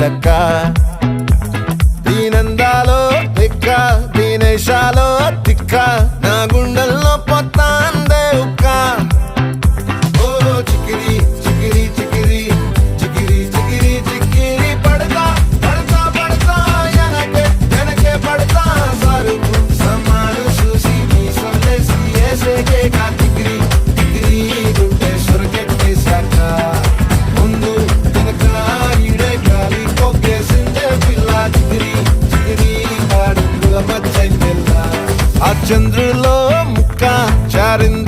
సీతక్క దీనందాలో తిక్క దీనేశాలో తిక్క నా గుండెల్లో పొత్తాందే ఉక్క ఓ చికిరి చికిరి చికిరి చికిరి చికిరి చికిరి పడతా పడతా పడతా ఎనకే ఎనకే పడతా సరుకు సమాను చూసి నీ సందేశి ఏసేకే కా చికిరి చికిరి గుండె సొరకెట్టేశాక ముందు వెనక ఈడే గాలి కొక్కేసిందే పిల్ల చికిరి చికిరి ఆడుగుల మచ్చైందెల్లా ఆ చంద్రులో ముక్క చారింది